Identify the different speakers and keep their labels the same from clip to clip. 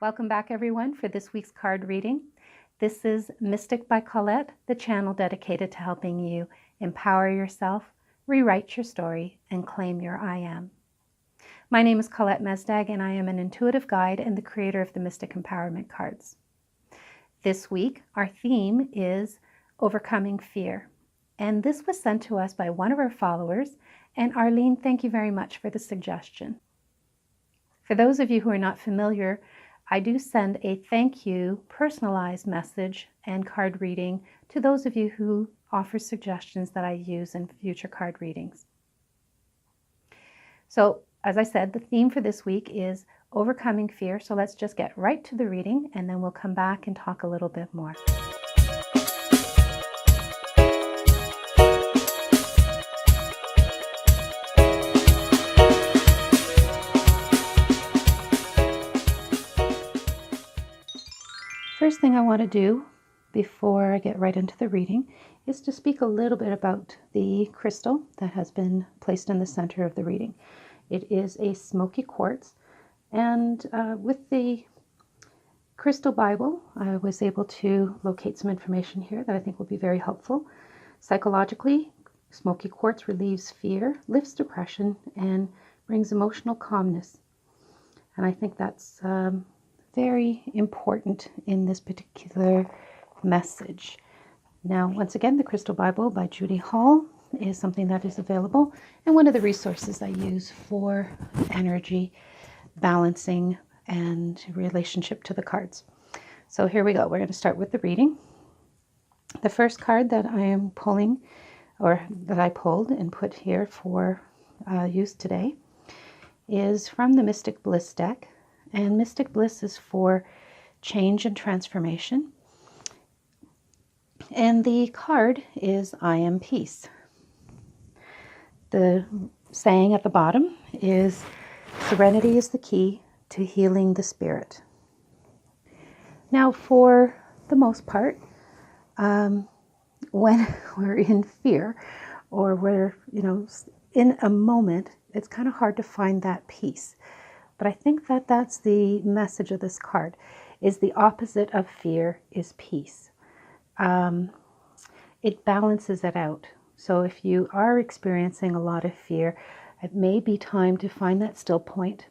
Speaker 1: Welcome back, everyone, for this week's card reading. This is Mystic by Colette, the channel dedicated to helping you empower yourself, rewrite your story, and claim your I Am. My name is Colette Mesdag, and I am an intuitive guide and the creator of the Mystic Empowerment cards. This week, our theme is Overcoming Fear, and this was sent to us by one of our followers, and Arlene, thank you very much for the suggestion. For those of you who are not familiar, I do send a thank you personalized message and card reading to those of you who offer suggestions that I use in future card readings. So, as I said, the theme for this week is Overcoming Fear. So let's just get right to the reading and then we'll come back and talk a little bit more. First thing I want to do before I get right into the reading is to speak a little bit about the crystal that has been placed in the center of the reading. It is a smoky quartz, and with the Crystal Bible, I was able to locate some information here that I think will be very helpful. Psychologically, smoky quartz relieves fear, lifts depression, and brings emotional calmness. And I think that's very important in this particular message. Now, once again, the Crystal Bible by Judy Hall is something that is available and one of the resources I use for energy balancing and relationship to the cards. So here we go. We're going to start with the reading. The first card that I am pulling, or that I pulled and put here for use today, is from the Mystic Bliss deck. And Mystic Bliss is for change and transformation. And the card is I Am Peace. The saying at the bottom is, serenity is the key to healing the spirit. Now, for the most part, when we're in fear or we're, in a moment, it's kind of hard to find that peace. But I think that that's the message of this card, is the opposite of fear is peace. It balances it out. So if you are experiencing a lot of fear, it may be time to find that still point.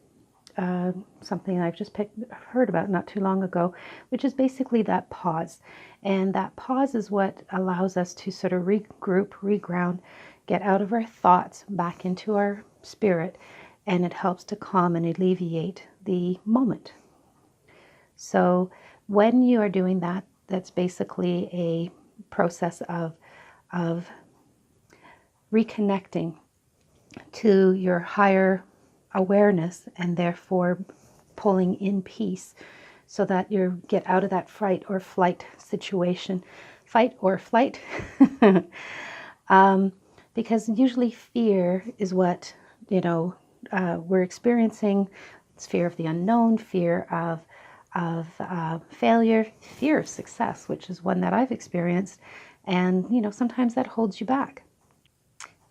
Speaker 1: Something I've just heard about not too long ago, which is basically that pause. And that pause is what allows us to sort of regroup, reground, get out of our thoughts, back into our spirit, and it helps to calm and alleviate the moment. So when you are doing that, that's basically a process of reconnecting to your higher awareness and therefore pulling in peace so that you get out of that fight or flight situation. Fight or flight. Because usually fear is what, we're experiencing. It's fear of the unknown, fear of failure, fear of success, which is one that I've experienced. And, sometimes that holds you back.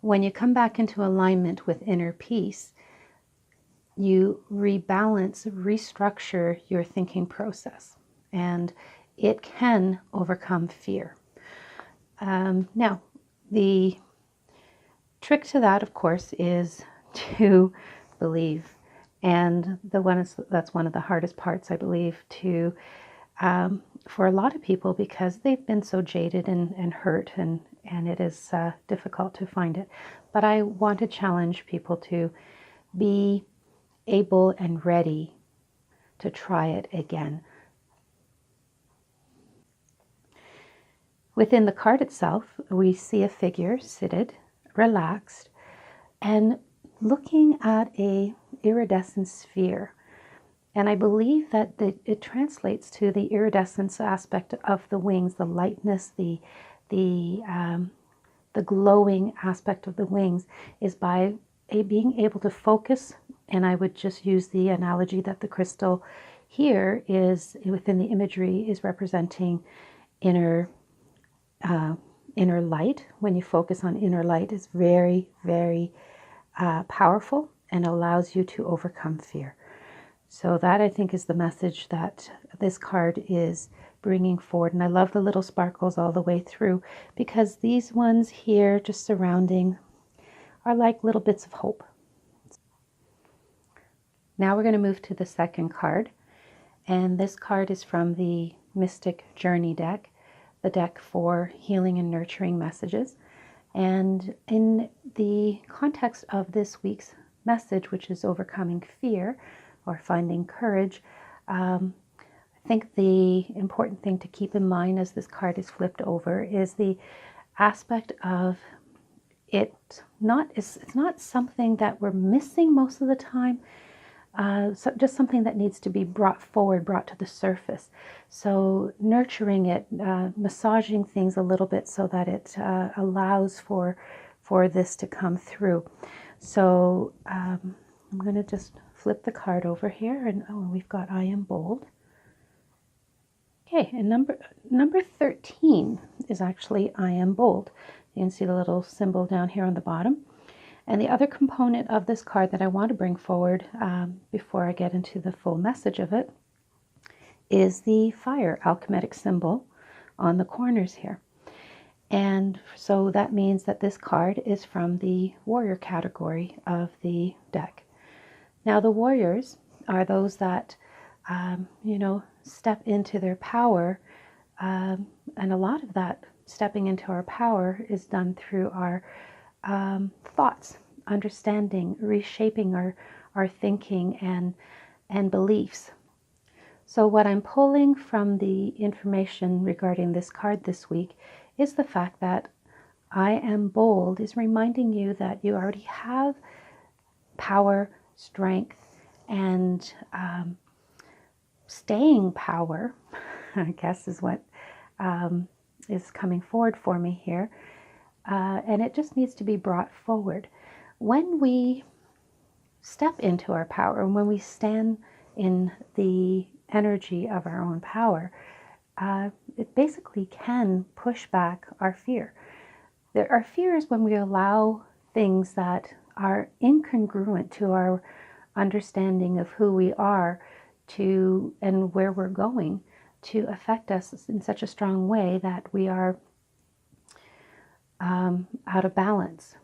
Speaker 1: When you come back into alignment with inner peace, you rebalance, restructure your thinking process, and it can overcome fear. Now, the trick to that, of course, is to believe. And that's one of the hardest parts, I believe, to for a lot of people, because they've been so jaded and hurt, and it is difficult to find it. But I want to challenge people to be able and ready to try it again. Within the card itself, we see a figure seated, relaxed, and looking at a iridescent sphere. And I believe that it translates to the iridescence aspect of the wings, the lightness, the glowing aspect of the wings is by being able to focus. And I would just use the analogy that the crystal here is, within the imagery, is representing inner light. When you focus on inner light, it's very, very powerful and allows you to overcome fear. So that, I think, is the message that this card is bringing forward. And I love the little sparkles all the way through, because these ones here just surrounding are like little bits of hope. Now we're going to move to the second card. And this card is from the Mystic Journey deck, the deck for healing and nurturing messages. And in the context of this week's message, which is overcoming fear or finding courage, I think the important thing to keep in mind as this card is flipped over is the aspect of it's not something that we're missing most of the time. So just something that needs to be brought forward, brought to the surface. So nurturing it, massaging things a little bit so that it allows for this to come through. So I'm going to just flip the card over here, and we've got I am bold. Okay, and number 13 is actually I am bold. You can see the little symbol down here on the bottom. And the other component of this card that I want to bring forward before I get into the full message of it is the fire alchemic symbol on the corners here. And so that means that this card is from the warrior category of the deck. Now the warriors are those that, step into their power. And a lot of that stepping into our power is done through our thoughts, understanding, reshaping our thinking and beliefs. So what I'm pulling from the information regarding this card this week is the fact that I am bold is reminding you that you already have power, strength, and staying power, I guess is what is coming forward for me here. And it just needs to be brought forward. When we step into our power, and when we stand in the energy of our own power, it basically can push back our fear. Our fear is when we allow things that are incongruent to our understanding of who we are and where we're going to affect us in such a strong way that we are out of balance.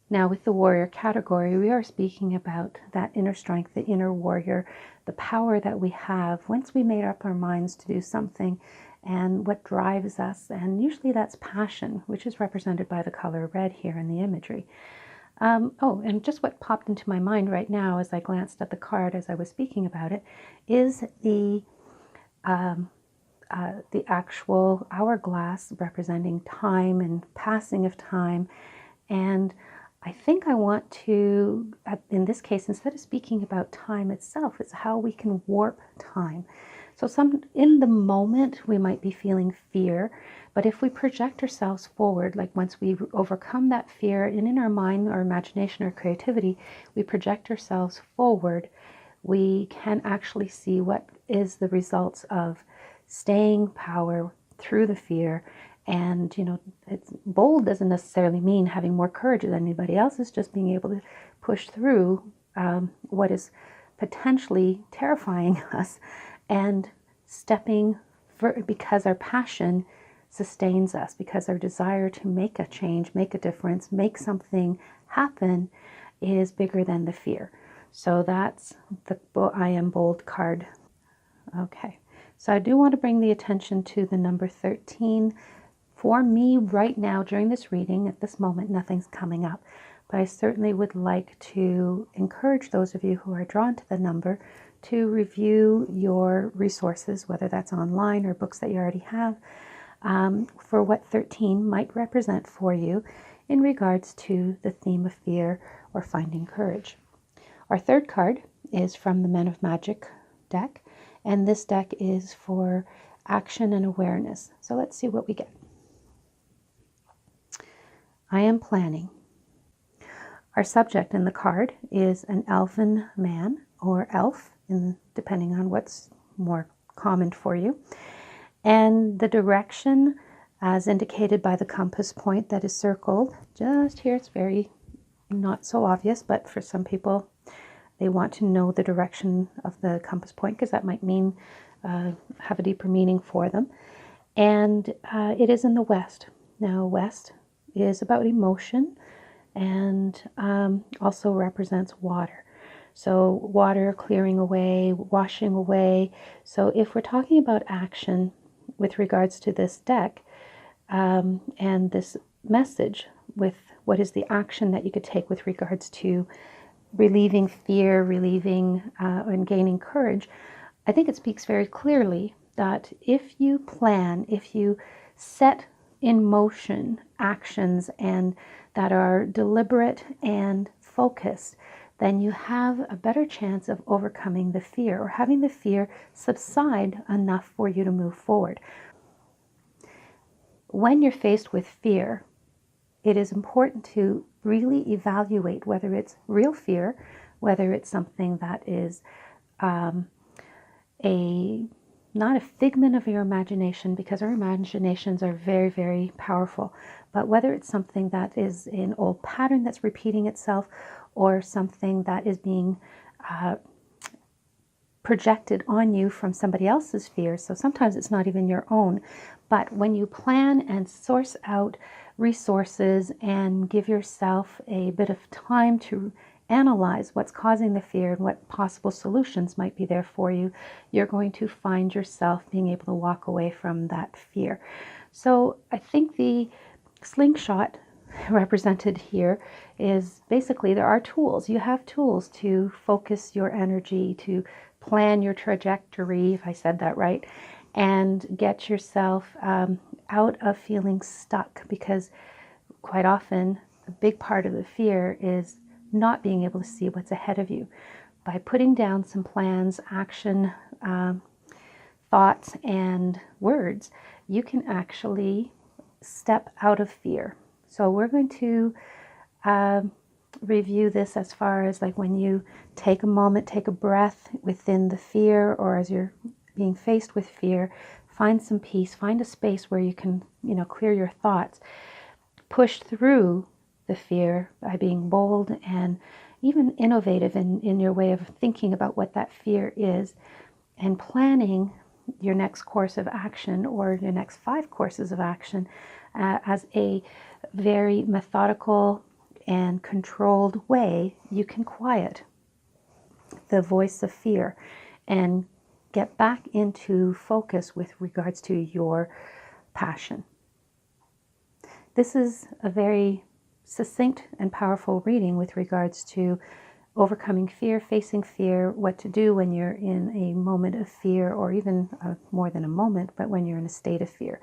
Speaker 1: Now, with the warrior category, we are speaking about that inner strength, the inner warrior, the power that we have once we made up our minds to do something, and what drives us. And usually that's passion, which is represented by the color red here in the imagery. And just what popped into my mind right now as I glanced at the card as I was speaking about it is the actual hourglass representing time and passing of time. And I think I want to, in this case, instead of speaking about time itself, it's how we can warp time. So in the moment, we might be feeling fear, but if we project ourselves forward, like once we overcome that fear, and in our mind, our imagination, our creativity, we project ourselves forward, we can actually see what is the results of staying power through the fear. And, it's bold doesn't necessarily mean having more courage than anybody else. It's just being able to push through what is potentially terrifying us and stepping because our passion sustains us, because our desire to make a change, make a difference, make something happen is bigger than the fear. So that's the I am bold card. Okay, so I do want to bring the attention to the number 13. For me right now during this reading, at this moment, nothing's coming up, but I certainly would like to encourage those of you who are drawn to the number to review your resources, whether that's online or books that you already have, for what 13 might represent for you in regards to the theme of fear or finding courage. Our third card is from the Men of Magic deck, and this deck is for action and awareness. So let's see what we get. I am planning. Our subject in the card is an elfin man or elf, depending on what's more common for you. And the direction, as indicated by the compass point that is circled just here, it's very not so obvious, but for some people They want to know the direction of the compass point because that might mean have a deeper meaning for them. And it is in the west. Now, west is about emotion and also represents water. So water clearing away, washing away. So if we're talking about action with regards to this deck and this message with what is the action that you could take with regards to relieving fear, relieving and gaining courage, I think it speaks very clearly that if you plan, if you set in motion actions and that are deliberate and focused, then you have a better chance of overcoming the fear or having the fear subside enough for you to move forward. When you're faced with fear, it is important to really evaluate whether it's real fear, whether it's something that is not a figment of your imagination, because our imaginations are very, very powerful, but whether it's something that is an old pattern that's repeating itself or something that is being projected on you from somebody else's fears. So sometimes it's not even your own, but when you plan and source out resources and give yourself a bit of time to analyze what's causing the fear and what possible solutions might be there for you, you're going to find yourself being able to walk away from that fear. So I think the slingshot represented here is basically there are tools. You have tools to focus your energy, to plan your trajectory, if I said that right, and get yourself out of feeling stuck, because quite often a big part of the fear is not being able to see what's ahead of you. By putting down some plans, action, thoughts, and words, you can actually step out of fear. So we're going to review this as far as like when you take a moment, take a breath within the fear, or as you're being faced with fear, find some peace, find a space where you can, clear your thoughts, push through the fear by being bold and even innovative in your way of thinking about what that fear is, and planning your next course of action or your next 5 courses of action as a very methodical and controlled way. You can quiet the voice of fear and get back into focus with regards to your passion. This is a very succinct and powerful reading with regards to overcoming fear, facing fear, what to do when you're in a moment of fear, or even more than a moment, but when you're in a state of fear.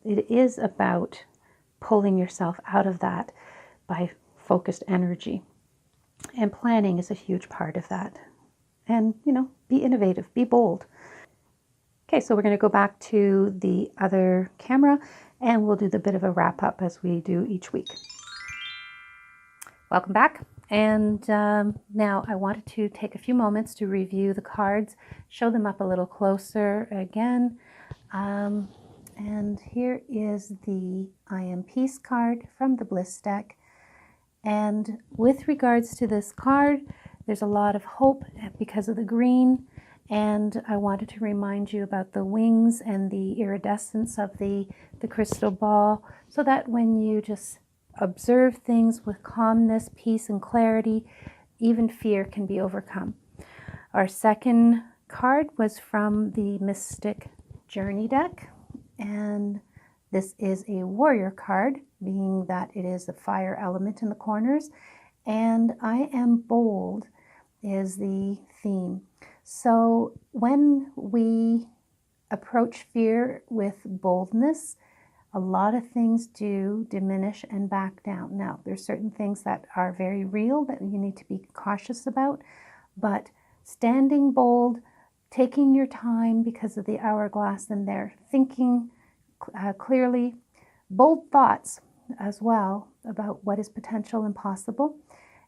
Speaker 1: It is about pulling yourself out of that by focused energy. And planning is a huge part of that. And, be innovative, be bold. Okay, so we're going to go back to the other camera and we'll do the bit of a wrap up as we do each week. Welcome back. And now I wanted to take a few moments to review the cards, show them up a little closer again. And here is the I Am Peace card from the Bliss deck. And with regards to this card, there's a lot of hope because of the green. And I wanted to remind you about the wings and the iridescence of the crystal ball, so that when you just observe things with calmness, peace, and clarity, even fear can be overcome. Our second card was from the Mystic Journey deck, and this is a warrior card, being that it is the fire element in the corners, and I Am Bold is the theme. So when we approach fear with boldness, a lot of things do diminish and back down. Now, there's certain things that are very real that you need to be cautious about, but standing bold, taking your time because of the hourglass in there, thinking clearly, bold thoughts as well about what is potential and possible,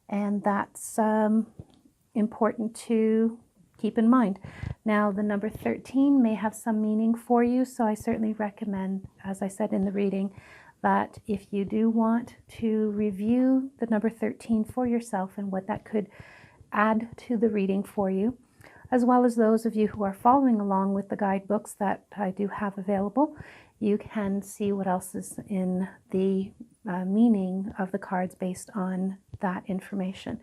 Speaker 1: and that's important to keep in mind. Now, the number 13 may have some meaning for you, so I certainly recommend, as I said in the reading, that if you do want to review the number 13 for yourself and what that could add to the reading for you, as well as those of you who are following along with the guidebooks that I do have available. You can see what else is in the meaning of the cards based on that information.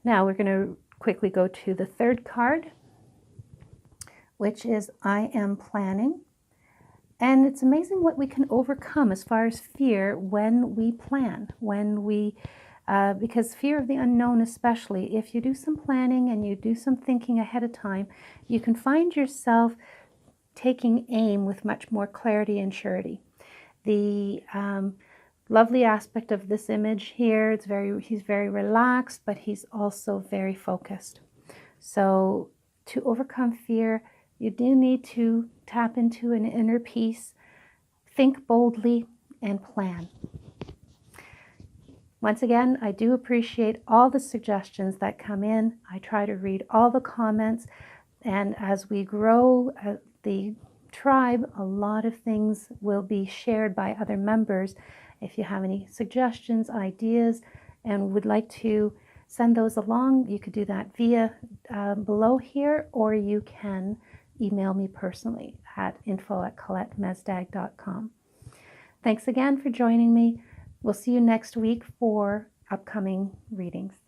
Speaker 1: Now we're going to quickly go to the third card, which is I am planning. And it's amazing what we can overcome as far as fear when we plan, because fear of the unknown, especially, if you do some planning and you do some thinking ahead of time, you can find yourself taking aim with much more clarity and surety. The lovely aspect of this image here, he's very relaxed, but he's also very focused. So to overcome fear, you do need to tap into an inner peace, think boldly, and plan. Once again, I do appreciate all the suggestions that come in. I try to read all the comments, and as we grow the tribe, a lot of things will be shared by other members. If you have any suggestions, ideas, and would like to send those along, you could do that via below here, or you can email me personally at info@colettemesdag.com. Thanks again for joining me. We'll see you next week for upcoming readings.